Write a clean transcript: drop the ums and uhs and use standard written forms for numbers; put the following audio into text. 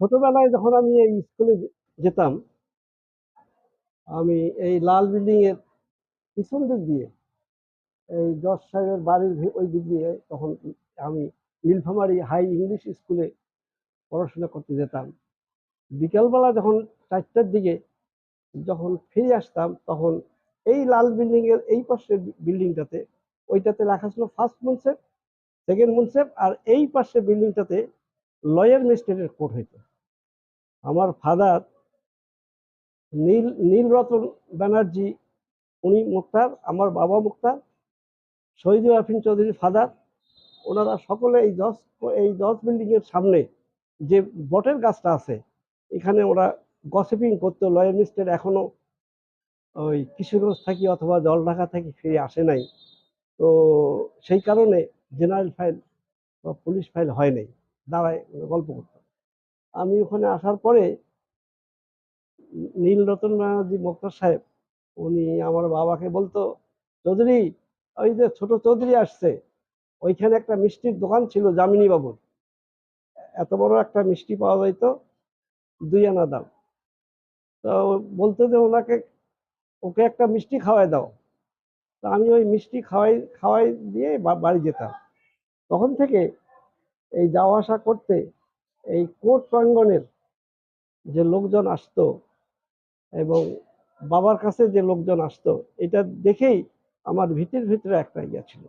ছোটবেলায় যখন আমি এই স্কুলে যেতাম, আমি এই লাল বিল্ডিং এর পিছন দিক দিয়ে, এই জজ সাহেবের বাড়ির ওই দিক দিয়ে তখন আমি নীলফামারী হাই ইংলিশ স্কুলে পড়াশোনা করতে যেতাম। বিকালবেলা যখন 4টার দিকে যখন ফিরে আসতাম, তখন এই লাল বিল্ডিং এর এই পাশের বিল্ডিংটাতে, ওইটাতে লেখা ছিল ফার্স্ট মুনসেফ, সেকেন্ড মুনসেফ, আর এই পাশের বিল্ডিংটাতে লয়ার ম্যাজিস্ট্রেটের কোর্ট হইতো। আমার ফাদার নীলরতন ব্যানার্জি, উনি মুক্তার, আমার বাবা মুক্তার, শহীদুল আফিন চৌধুরীর ফাদার। ওনারা সকলে এই জজ বিল্ডিং এর সামনে যে বটের গাছটা আছে, এখানে ওরা গসিপিং করতো। লয়ার মিস্টার এখনো ওই কিশোরগঞ্জ থাকি অথবা জলঢাকা থেকে ফিরে আসে নাই, তো সেই কারণে জেনারেল ফাইল বা পুলিশ ফাইল হয় নাই, দাঁড়ায় গল্প করতাম। আমি ওখানে আসার পরে নীলরতন ব্যানার্জি মোক্তার সাহেব, উনি আমার বাবাকে বলতো, চৌধুরী, ওই যে ছোট চৌধুরী আসছে, ওইখানে একটা মিষ্টির দোকান ছিল যামিনী বাবুর, এত বড় একটা মিষ্টি পাওয়া যাইতো 2 আনা দাম। তো বলতো যে ওকে একটা মিষ্টি খাওয়াই দাও। তো আমি ওই মিষ্টি খাওয়াই খাওয়াই দিয়ে বাড়ি যেতাম। তখন থেকে এই যাওয়া আসা করতে এই কোর্ট প্রাঙ্গণের যে লোকজন আসতো এবং বাবার কাছে যে লোকজন আসতো, এটা দেখেই আমার ভিতরে একটা ইয়ে ছিল।